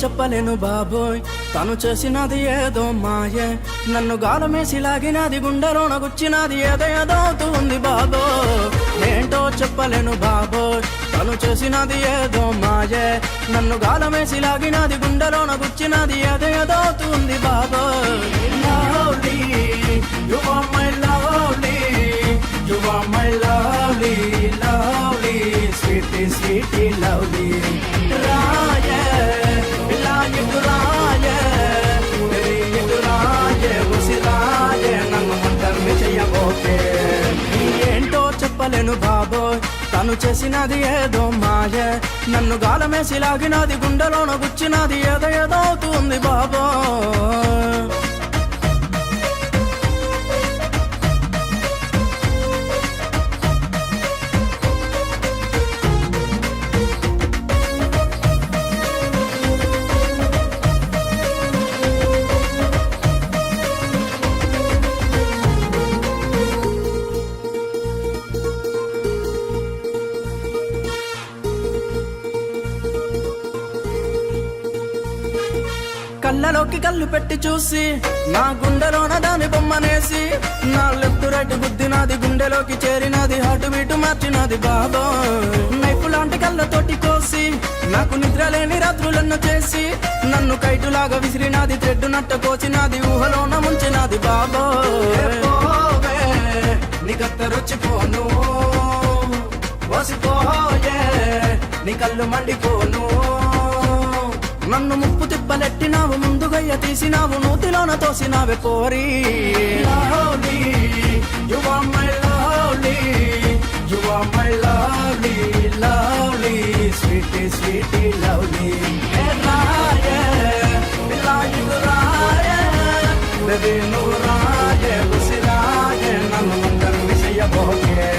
చెప్పలేను బాబోయ్, తను చేసినది ఏదో మాయే, నన్ను గాలమేసి లాగినది, గుండెలోన గుచ్చినది, ఏదో ఏదో అవుతుంది బాబోయ్. ఏంటో చెప్పలేను బాబోయ్, తను చేసినది ఏదో మాయే, నన్ను గాలమేసి లాగినది, గుండెలోన గుచ్చినది, ఏదో ఏదో అవుతుంది బాబోయ్. Lovely, you are my lovely, you are my lovely, lovely, sweetie, sweetie, lovely. రాయే ఇలా ఎదురాయే, ఎదురాయే ఉసిరాయే, నన్ను ఒంటరిని చెయ్యబోకే. ఏంటో చెప్పలేను బాబోయ్, తను చేసినది ఏదో మాయే, నన్ను గాలమేసి లాగినది, గుండెలోన గుచ్చినది, ఏదో ఏదో అవుతుంది బాబోయ్. కళ్ళలోకి కళ్ళు పెట్టి చూసి, నా గుండెలోన దాని బొమ్మనేసి, నా లెఫ్ట్ రైట్ గుద్దినది, గుండెలోకి చేరినది, హార్ట్ బీటు మార్చినది బాబోయ్. నైఫ్ లాంటి కళ్ళతోటి కోసి, నాకు నిద్ర లేని రాత్రులన్న చేసి, నన్ను కైటులాగా విసిరినది, థ్రెడ్ నట్ట కోచినది, ఊహలోన ముంచినది బాబోయ్. నీకత్తరొచ్చిపోను వసిపోయే, నీ కళ్ళు మండిపోను, నన్ను ముప్పు తిప్పలెట్టినావు, ముందుగయ్య తీసినావు, నూతిలోన తోసినావే పోరి. Lovely, you are my lovely, you are my lovely, lovely, sweetie, sweetie, lovely. రాయే ఇలా ఎదురాయే, బేబీ నువ్వు రాయే ఉసిరాయే, నన్ను ఒంటరిని చెయ్యబోకే.